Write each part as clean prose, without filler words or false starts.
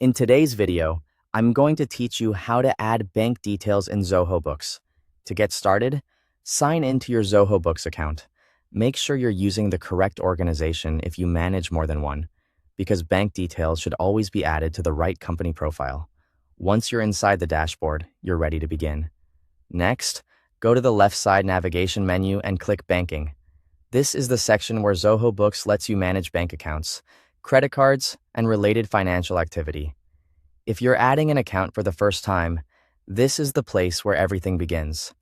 In today's video, I'm going to teach you how to add bank details in Zoho Books. To get started, sign into your Zoho Books account. Make sure you're using the correct organization if you manage more than one, because bank details should always be added to the right company profile. Once you're inside the dashboard, you're ready to begin. Next, go to the left side navigation menu and click Banking. This is the section where Zoho Books lets you manage bank accounts, credit cards, and related financial activity. If you're adding an account for the first time, this is the place where everything begins.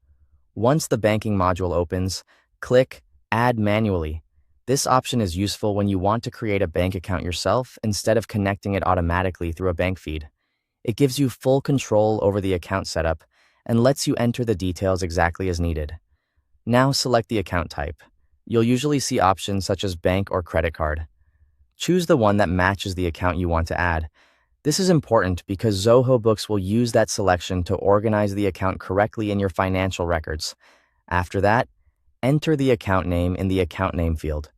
Once the banking module opens, click Add Manually. This option is useful when you want to create a bank account yourself instead of connecting it automatically through a bank feed. It gives you full control over the account setup and lets you enter the details exactly as needed. Now select the account type. You'll usually see options such as bank or credit card. Choose the one that matches the account you want to add. This is important because Zoho Books will use that selection to organize the account correctly in your financial records. After that, enter the account name in the account name field.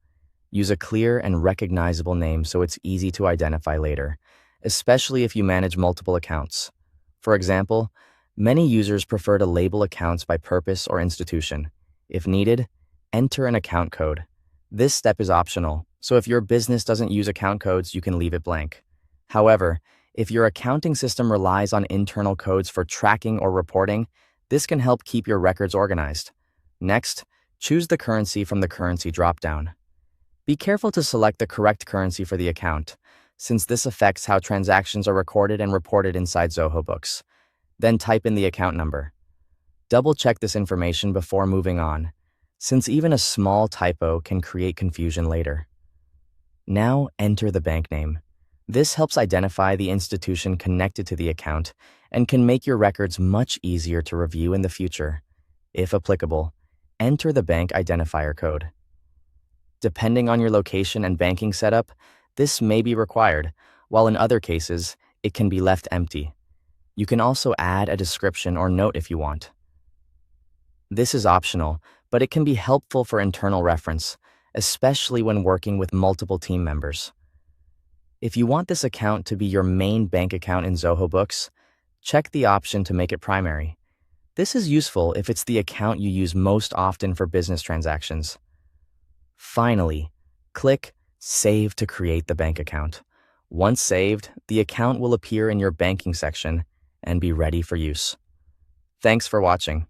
Use a clear and recognizable name so it's easy to identify later, especially if you manage multiple accounts. For example, many users prefer to label accounts by purpose or institution. If needed, enter an account code. This step is optional, so if your business doesn't use account codes, you can leave it blank. However, if your accounting system relies on internal codes for tracking or reporting, this can help keep your records organized. Next, choose the currency from the currency dropdown. Be careful to select the correct currency for the account, since this affects how transactions are recorded and reported inside Zoho Books. Then type in the account number. Double-check this information before moving on, since even a small typo can create confusion later. Now enter the bank name. This helps identify the institution connected to the account and can make your records much easier to review in the future. If applicable, enter the bank identifier code. Depending on your location and banking setup, this may be required, while in other cases, it can be left empty. You can also add a description or note if you want. This is optional, but it can be helpful for internal reference, especially when working with multiple team members. If you want this account to be your main bank account in Zoho Books, check the option to make it primary. This is useful if it's the account you use most often for business transactions. Finally, click Save to create the bank account. Once saved, the account will appear in your banking section and be ready for use. Thanks for watching.